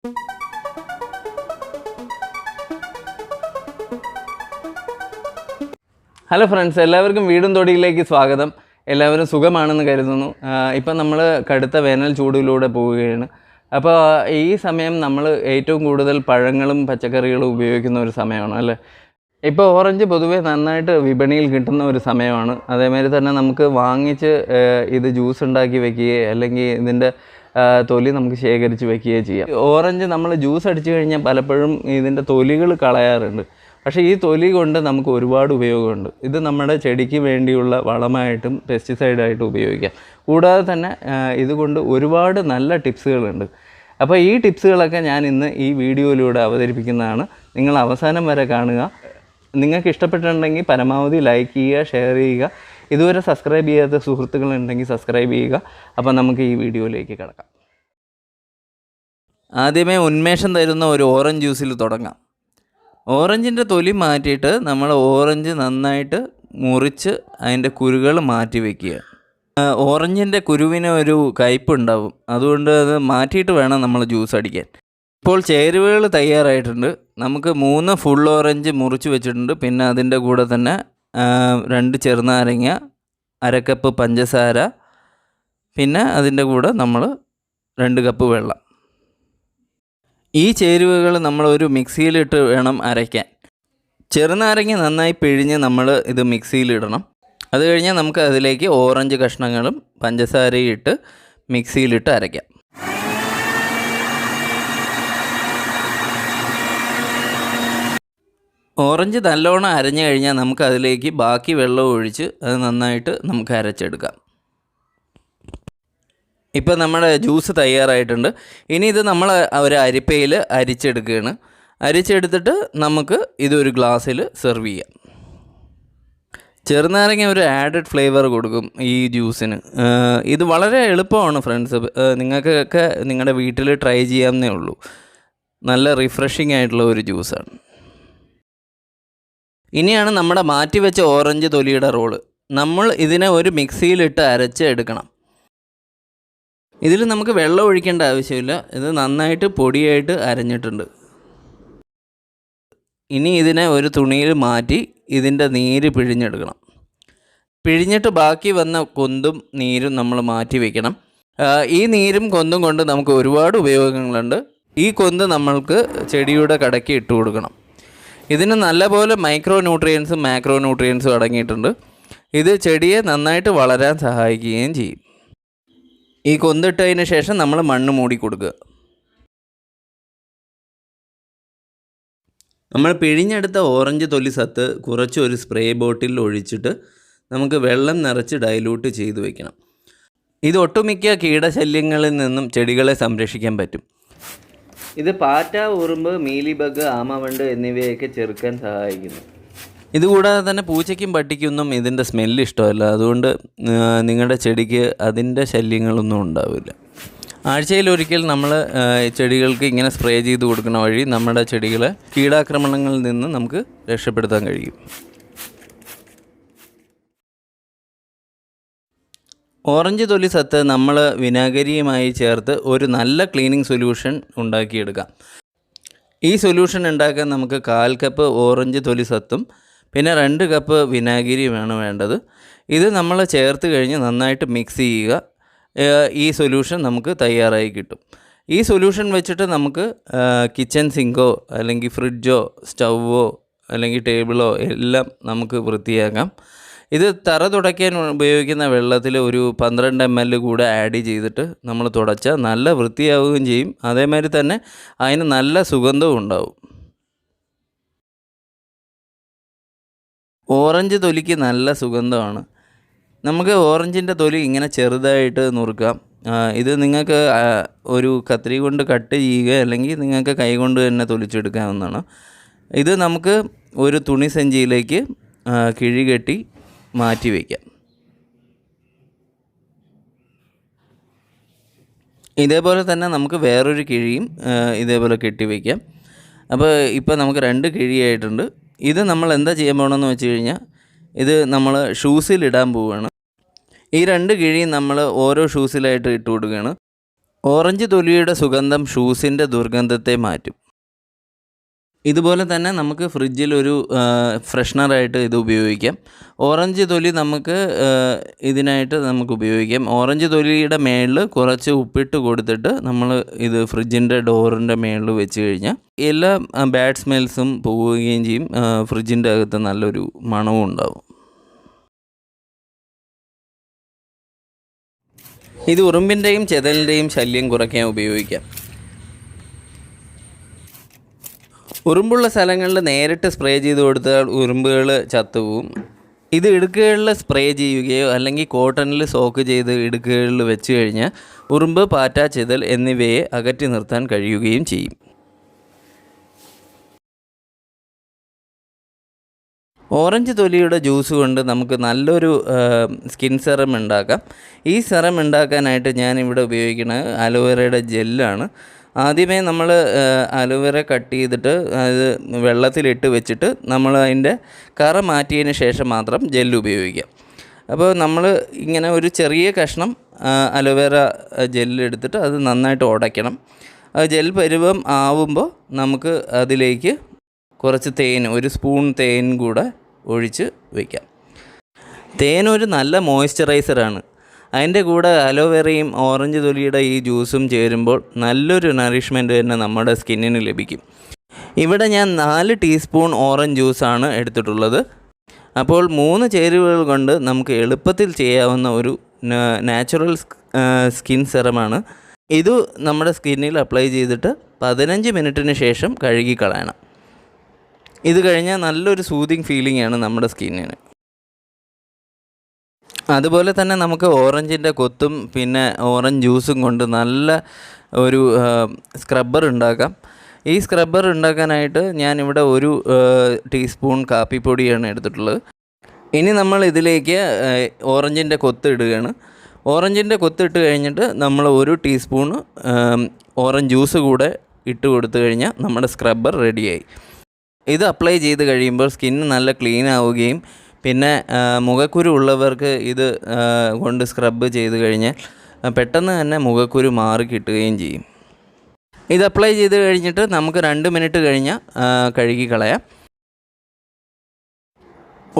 Hello friends, എല്ലാവർക്കും വീടും തൊടിയിലേക്ക് സ്വാഗതം. എല്ലാവരും സുഖമാണെന്ന് കരുതുന്നു. ഇപ്പം നമ്മൾ കടുത്ത വേനൽ ചൂടിലൂടെ പോവുകയാണ്. അപ്പോൾ ഈ സമയം നമ്മൾ ഏറ്റവും കൂടുതൽ പഴങ്ങളും പച്ചക്കറികളും ഉപയോഗിക്കുന്ന ഒരു സമയമാണ് അല്ലേ. ഇപ്പോൾ ഓറഞ്ച് പൊതുവേ നന്നായിട്ട് വിപണിയിൽ കിട്ടുന്ന ഒരു സമയമാണ്. അതേമാതിരി തന്നെ നമുക്ക് വാങ്ങിച്ച് ഇത് ജ്യൂസ് ഉണ്ടാക്കി വെക്കുകയോ അല്ലെങ്കിൽ ഇതിൻ്റെ തൊലി നമുക്ക് ശേഖരിച്ച് വെക്കുകയോ ചെയ്യാം. ഓറഞ്ച് നമ്മൾ ജ്യൂസ് അടിച്ചു കഴിഞ്ഞാൽ പലപ്പോഴും ഇതിൻ്റെ തൊലികൾ കളയാറുണ്ട്. പക്ഷേ ഈ തൊലി കൊണ്ട് നമുക്ക് ഒരുപാട് ഉപയോഗമുണ്ട്. ഇത് നമ്മുടെ ചെടിക്ക് വേണ്ടിയുള്ള വളമായിട്ടും പെസ്റ്റിസൈഡായിട്ടും ഉപയോഗിക്കാം. കൂടാതെ തന്നെ ഇതുകൊണ്ട് ഒരുപാട് നല്ല ടിപ്സുകളുണ്ട്. അപ്പോൾ ഈ ടിപ്സുകളൊക്കെ ഞാൻ ഇന്ന് ഈ വീഡിയോയിലൂടെ അവതരിപ്പിക്കുന്നതാണ്. നിങ്ങൾ അവസാനം വരെ കാണുക. നിങ്ങൾക്ക് ഇഷ്ടപ്പെട്ടിട്ടുണ്ടെങ്കിൽ പരമാവധി ലൈക്ക് ചെയ്യുക, ഷെയർ ചെയ്യുക. ഇതുവരെ സബ്സ്ക്രൈബ് ചെയ്യാത്ത സുഹൃത്തുക്കളുണ്ടെങ്കിൽ സബ്സ്ക്രൈബ് ചെയ്യുക. അപ്പോൾ നമുക്ക് ഈ വീഡിയോയിലേക്ക് കിടക്കാം. ആദ്യമേ ഉന്മേഷം തരുന്ന ഒരു ഓറഞ്ച് ജ്യൂസിൽ തുടങ്ങാം. ഓറഞ്ചിൻ്റെ തൊലി മാറ്റിയിട്ട് നമ്മൾ ഓറഞ്ച് നന്നായിട്ട് മുറിച്ച് അതിൻ്റെ കുരുകൾ മാറ്റി വയ്ക്കുക. ഓറഞ്ചിൻ്റെ കുരുവിന് ഒരു കയ്പുണ്ടാവും, അതുകൊണ്ട് അത് മാറ്റിയിട്ട് വേണം നമ്മൾ ജ്യൂസ് അടിക്കാൻ. ഇപ്പോൾ ചേരുവകൾ തയ്യാറായിട്ടുണ്ട്. നമുക്ക് 3 ഫുൾ ഓറഞ്ച് മുറിച്ച് വെച്ചിട്ടുണ്ട്. പിന്നെ അതിൻ്റെ കൂടെ തന്നെ 2 ചെറുനാരങ്ങ, 1/2 കപ്പ് പഞ്ചസാര, പിന്നെ അതിൻ്റെ കൂടെ നമ്മൾ 2 കപ്പ് വെള്ളം. ഈ ചേരുവകൾ നമ്മളൊരു മിക്സിയിലിട്ട് വേണം അരയ്ക്കാൻ. ചെറുനാരങ്ങ നന്നായി പിഴിഞ്ഞ് നമ്മൾ ഇത് മിക്സിയിലിടണം. അത് കഴിഞ്ഞാൽ നമുക്ക് അതിലേക്ക് ഓറഞ്ച് കഷ്ണങ്ങളും പഞ്ചസാരയും ഇട്ട് മിക്സിയിലിട്ട് അരയ്ക്കാം. ഓറഞ്ച് നല്ലോണം അരഞ്ഞു കഴിഞ്ഞാൽ നമുക്ക് അതിലേക്ക് ബാക്കി വെള്ളം ഒഴിച്ച് അത് നന്നായിട്ട് നമുക്ക് അരച്ചെടുക്കാം. ഇപ്പം നമ്മുടെ ജ്യൂസ് തയ്യാറായിട്ടുണ്ട്. ഇനി ഇത് നമ്മൾ ഒരു അരിപ്പയിൽ അരിച്ചെടുക്കുകയാണ്. അരിച്ചെടുത്തിട്ട് നമുക്ക് ഇതൊരു ഗ്ലാസ്സിൽ സെർവ് ചെയ്യാം. ചെറുനാരങ്ങ ഒരു ആഡഡ് ഫ്ലേവർ കൊടുക്കും ഈ ജ്യൂസിന്. ഇത് വളരെ എളുപ്പമാണ് ഫ്രണ്ട്സ്. നിങ്ങൾക്കൊക്കെ നിങ്ങളുടെ വീട്ടിൽ ട്രൈ ചെയ്യാവുന്നേ ഉള്ളൂ. നല്ല റിഫ്രഷിംഗ് ആയിട്ടുള്ള ഒരു ജ്യൂസാണ്. ഇനിയാണ് നമ്മുടെ മാറ്റിവെച്ച ഓറഞ്ച് തൊലിയുടെ റോള്. നമ്മൾ ഇതിനെ ഒരു മിക്സിയിലിട്ട് അരച്ച് എടുക്കണം. ഇതിൽ നമുക്ക് വെള്ളം ഒഴിക്കേണ്ട ആവശ്യമില്ല. ഇത് നന്നായിട്ട് പൊടിയായിട്ട് അരഞ്ഞിട്ടുണ്ട്. ഇനി ഇതിനെ ഒരു തുണിയിൽ മാറ്റി ഇതിൻ്റെ നീര് പിഴിഞ്ഞെടുക്കണം. പിഴിഞ്ഞിട്ട് ബാക്കി വന്ന കൊന്തും നീരും നമ്മൾ മാറ്റി വയ്ക്കണം. ഈ നീരും കൊന്തും കൊണ്ട് നമുക്ക് ഒരുപാട് ഉപയോഗങ്ങളുണ്ട്. ഈ കൊന്ത് നമ്മൾക്ക് ചെടിയുടെ കടയ്ക്ക് ഇട്ട് കൊടുക്കണം. ഇതിന് നല്ലപോലെ മൈക്രോ ന്യൂട്രിയൻസും മാക്രോ ന്യൂട്രിയൻസും അടങ്ങിയിട്ടുണ്ട്. ഇത് ചെടിയെ നന്നായിട്ട് വളരാൻ സഹായിക്കുകയും ചെയ്യും. ഈ കൊന്തിട്ടതിന് ശേഷം നമ്മൾ മണ്ണ് മൂടി കൊടുക്കുക. നമ്മൾ പിഴിഞ്ഞെടുത്ത ഓറഞ്ച് തൊലി സത്ത് കുറച്ച് ഒരു സ്പ്രേ ബോട്ടിൽ ഒഴിച്ചിട്ട് നമുക്ക് വെള്ളം നിറച്ച് ഡൈലൂട്ട് ചെയ്ത് വയ്ക്കണം. ഇത് ഒട്ടുമിക്ക കീടശല്യങ്ങളിൽ നിന്നും ചെടികളെ സംരക്ഷിക്കാൻ പറ്റും. ഇത് പാറ്റ, ഉറുമ്പ്, മീലി ബഗ്, ആമവണ്ട് എന്നിവയൊക്കെ ചെറുക്കാൻ സഹായിക്കുന്നു. ഇതുകൂടാതെ തന്നെ പൂച്ചയ്ക്കും പട്ടിക്കൊന്നും ഇതിൻ്റെ സ്മെല്ല് ഇഷ്ടമല്ല. അതുകൊണ്ട് നിങ്ങളുടെ ചെടിക്ക് അതിൻ്റെ ശല്യങ്ങളൊന്നും ഉണ്ടാവില്ല. ആഴ്ചയിലൊരിക്കൽ നമ്മൾ ചെടികൾക്ക് ഇങ്ങനെ സ്പ്രേ ചെയ്ത് കൊടുക്കുന്ന വഴി നമ്മുടെ ചെടികളെ കീടാക്രമണങ്ങളിൽ നിന്ന് നമുക്ക് രക്ഷപ്പെടുത്താൻ കഴിയും. ഓറഞ്ച് തൊലി സത്ത് നമ്മൾ വിനാഗിരിയുമായി ചേർത്ത് ഒരു നല്ല ക്ലീനിങ് സൊല്യൂഷൻ ഉണ്ടാക്കിയെടുക്കാം. ഈ സൊല്യൂഷൻ ഉണ്ടാക്കാൻ നമുക്ക് 1/4 കപ്പ് ഓറഞ്ച് തൊലി സത്തും പിന്നെ 2 കപ്പ് വിനാഗിരിയുമാണ് വേണ്ടത്. ഇത് നമ്മൾ ചേർത്ത് കഴിഞ്ഞ് നന്നായിട്ട് മിക്സ് ചെയ്യുക. ഈ സൊല്യൂഷൻ നമുക്ക് തയ്യാറായി കിട്ടും. ഈ സൊല്യൂഷൻ വെച്ചിട്ട് നമുക്ക് കിച്ചൺ സിങ്കോ അല്ലെങ്കിൽ ഫ്രിഡ്ജോ സ്റ്റൗവോ അല്ലെങ്കിൽ ടേബിളോ എല്ലാം നമുക്ക് വൃത്തിയാക്കാം. ഇത് തറ തുടയ്ക്കാൻ ഉപയോഗിക്കുന്ന വെള്ളത്തിൽ ഒരു 12 ml കൂടെ ആഡ് ചെയ്തിട്ട് നമ്മൾ തുടച്ചാൽ നല്ല വൃത്തിയാവുകയും ചെയ്യും. അതേമാതിരി തന്നെ അതിന് നല്ല സുഗന്ധവും ഉണ്ടാവും. ഓറഞ്ച് തൊലിക്ക് നല്ല സുഗന്ധമാണ്. നമുക്ക് ഓറഞ്ചിൻ്റെ തൊലി ഇങ്ങനെ ചെറുതായിട്ട് നുറുക്കാം. ഇത് നിങ്ങൾക്ക് ഒരു കത്രി കൊണ്ട് കട്ട് ചെയ്യുക അല്ലെങ്കിൽ നിങ്ങൾക്ക് കൈ കൊണ്ട് തന്നെ തൊലിച്ചെടുക്കാവുന്നതാണ്. ഇത് നമുക്ക് ഒരു തുണി സഞ്ചിയിലേക്ക് കിഴി കെട്ടി മാറ്റി വയ്ക്കാം. ഇതേപോലെ തന്നെ നമുക്ക് വേറൊരു കിഴിയും ഇതേപോലെ കെട്ടി വയ്ക്കാം. അപ്പോൾ ഇപ്പോൾ നമുക്ക് 2 കിഴിയായിട്ടുണ്ട്. ഇത് നമ്മൾ എന്താ ചെയ്യാൻ പോകണമെന്ന് വെച്ച് കഴിഞ്ഞാൽ ഇത് നമ്മൾ ഷൂസിലിടാൻ പോവുകയാണ്. ഈ 2 കിഴിയും നമ്മൾ ഓരോ ഷൂസിലായിട്ട് ഇട്ട് കൊടുക്കുകയാണ്. ഓറഞ്ച് തൊലിയുടെ സുഗന്ധം ഷൂസിൻ്റെ ദുർഗന്ധത്തെ മാറ്റും. ഇതുപോലെ തന്നെ നമുക്ക് ഫ്രിഡ്ജിലൊരു ഫ്രഷ്നറായിട്ട് ഇത് ഉപയോഗിക്കാം. ഓറഞ്ച് തൊലി നമുക്ക് ഇതിനായിട്ട് നമുക്ക് ഉപയോഗിക്കാം. ഓറഞ്ച് തൊലിയുടെ മേളിൽ കുറച്ച് ഉപ്പിട്ട് കൊടുത്തിട്ട് നമ്മൾ ഇത് ഫ്രിഡ്ജിൻ്റെ ഡോറിൻ്റെ മേളിൽ വെച്ച് കഴിഞ്ഞാൽ എല്ലാ ബാഡ് സ്മെൽസും പോവുകയും ചെയ്യും. ഫ്രിഡ്ജിൻ്റെ അകത്ത് നല്ലൊരു മണവും ഉണ്ടാവും. ഇത് ഉറുമ്പിൻ്റെയും ചെതലിൻ്റെയും ശല്യം കുറയ്ക്കാൻ ഉപയോഗിക്കാം. ഉറുമ്പുള്ള സ്ഥലങ്ങളിൽ നേരിട്ട് സ്പ്രേ ചെയ്ത് കൊടുത്താൽ ഉറുമ്പുകൾ ചത്തുപോകും. ഇത് ഇടുക്കുകളിൽ സ്പ്രേ ചെയ്യുകയോ അല്ലെങ്കിൽ കോട്ടണിൽ സോക്ക് ചെയ്ത് ഇടുക്കുകളിൽ വെച്ച് കഴിഞ്ഞാൽ ഉറുമ്പ്, പാറ്റ, ചെതൽ എന്നിവയെ അകറ്റി നിർത്താൻ കഴിയുകയും ചെയ്യും. ഓറഞ്ച് തൊലിയുടെ ജ്യൂസ് കൊണ്ട് നമുക്ക് നല്ലൊരു സ്കിൻ സെറം ഉണ്ടാക്കാം. ഈ സെറം ഉണ്ടാക്കാനായിട്ട് ഞാനിവിടെ ഉപയോഗിക്കുന്നത് അലോവേറയുടെ ജെല്ലാണ്. ആദ്യമേ നമ്മൾ അലോവേറ കട്ട് ചെയ്തിട്ട് അത് വെള്ളത്തിലിട്ട് വെച്ചിട്ട് നമ്മൾ അതിൻ്റെ കറ മാറ്റിയതിന് ശേഷം മാത്രം ജെല്ല് ഉപയോഗിക്കാം. അപ്പോൾ നമ്മൾ ഇങ്ങനെ ഒരു ചെറിയ കഷ്ണം അലോവേറ ജെല്ലെടുത്തിട്ട് അത് നന്നായിട്ട് ഉടയ്ക്കണം. അത് ജെൽ പരുവം ആവുമ്പോൾ നമുക്ക് അതിലേക്ക് കുറച്ച് തേൻ, ഒരു സ്പൂൺ തേൻ കൂടെ ഒഴിച്ച് വയ്ക്കാം. തേൻ ഒരു നല്ല മോയ്സ്ചറൈസറാണ്. അതിൻ്റെ കൂടെ അലോവേറയും ഓറഞ്ച് തൊലിയുടെ ഈ ജ്യൂസും ചേരുമ്പോൾ നല്ലൊരു നറിഷ്മെൻറ്റ് തന്നെ നമ്മുടെ സ്കിന്നിന് ലഭിക്കും. ഇവിടെ ഞാൻ 4 ടീസ്പൂൺ ഓറഞ്ച് ജ്യൂസാണ് എടുത്തിട്ടുള്ളത്. അപ്പോൾ 3 ചേരുവകൾ കൊണ്ട് നമുക്ക് എളുപ്പത്തിൽ ചെയ്യാവുന്ന ഒരു നാച്ചുറൽ സ്കിൻ സെറമാണ്. ഇത് നമ്മുടെ സ്കിന്നിൽ അപ്ലൈ ചെയ്തിട്ട് 15 മിനിറ്റിന് ശേഷം കഴുകിക്കളയണം. ഇത് കഴിഞ്ഞാൽ നല്ലൊരു സൂതിങ് ഫീലിംഗ് ആണ് നമ്മുടെ സ്കിന്നിന്. അതുപോലെ തന്നെ നമുക്ക് ഓറഞ്ചിൻ്റെ കൊത്തും പിന്നെ ഓറഞ്ച് ജ്യൂസും കൊണ്ട് നല്ല ഒരു സ്ക്രബ്ബർ ഉണ്ടാക്കാം. ഈ സ്ക്രബ്ബർ ഉണ്ടാക്കാനായിട്ട് ഞാനിവിടെ 1 ടീസ്പൂൺ കാപ്പിപ്പൊടിയാണ് എടുത്തിട്ടുള്ളത്. ഇനി നമ്മൾ ഇതിലേക്ക് ഓറഞ്ചിൻ്റെ കൊത്ത് ഇടുകയാണ്. ഓറഞ്ചിൻ്റെ കൊത്തിട്ട് കഴിഞ്ഞിട്ട് നമ്മൾ 1 ടീസ്പൂൺ ഓറഞ്ച് ജ്യൂസ് കൂടെ ഇട്ട് കൊടുത്തു കഴിഞ്ഞാൽ നമ്മുടെ സ്ക്രബ്ബർ റെഡിയായി. ഇത് അപ്ലൈ ചെയ്ത് കഴിയുമ്പോൾ സ്കിന്ന് നല്ല ക്ലീൻ ആവുകയും പിന്നെ മുഖക്കുരു ഉള്ളവർക്ക് ഇത് കൊണ്ട് സ്ക്രബ് ചെയ്ത് കഴിഞ്ഞാൽ പെട്ടെന്ന് തന്നെ മുഖക്കുരു മാറി കിട്ടുകയും ചെയ്യും. ഇത് അപ്ലൈ ചെയ്ത് കഴിഞ്ഞിട്ട് നമുക്ക് 2 മിനിറ്റ് കഴിഞ്ഞാൽ കഴുകിക്കളയാം.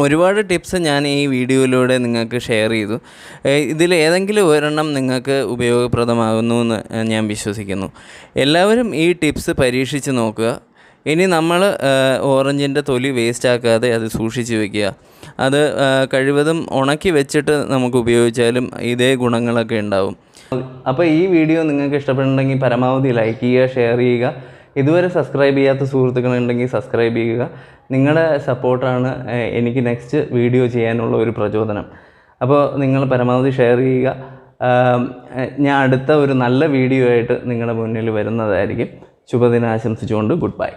ഒരുപാട് ടിപ്സ് ഞാൻ ഈ വീഡിയോയിലൂടെ നിങ്ങൾക്ക് ഷെയർ ചെയ്തു. ഇതിലേതെങ്കിലും ഒരെണ്ണം നിങ്ങൾക്ക് ഉപയോഗപ്രദമാകുന്നു എന്ന് ഞാൻ വിശ്വസിക്കുന്നു. എല്ലാവരും ഈ ടിപ്സ് പരീക്ഷിച്ച് നോക്കുക. ഇനി നമ്മൾ ഓറഞ്ചിൻ്റെ തൊലി വേസ്റ്റാക്കാതെ അത് സൂക്ഷിച്ച് വയ്ക്കുക. അത് കഴിവതും ഉണക്കി വെച്ചിട്ട് നമുക്ക് ഉപയോഗിച്ചാലും ഇതേ ഗുണങ്ങളൊക്കെ ഉണ്ടാവും. അപ്പോൾ ഈ വീഡിയോ നിങ്ങൾക്ക് ഇഷ്ടപ്പെടുന്നുണ്ടെങ്കിൽ പരമാവധി ലൈക്ക് ചെയ്യുക, ഷെയർ ചെയ്യുക. ഇതുവരെ സബ്സ്ക്രൈബ് ചെയ്യാത്ത സുഹൃത്തുക്കളുണ്ടെങ്കിൽ സബ്സ്ക്രൈബ് ചെയ്യുക. നിങ്ങളുടെ സപ്പോർട്ടാണ് എനിക്ക് നെക്സ്റ്റ് വീഡിയോ ചെയ്യാനുള്ള ഒരു പ്രചോദനം. അപ്പോൾ നിങ്ങൾ പരമാവധി ഷെയർ ചെയ്യുക. ഞാൻ അടുത്ത ഒരു നല്ല വീഡിയോ ആയിട്ട് നിങ്ങളുടെ മുന്നിൽ വരുന്നതായിരിക്കും. ശുഭദിനം ആശംസിച്ചുകൊണ്ട് ഗുഡ് ബൈ.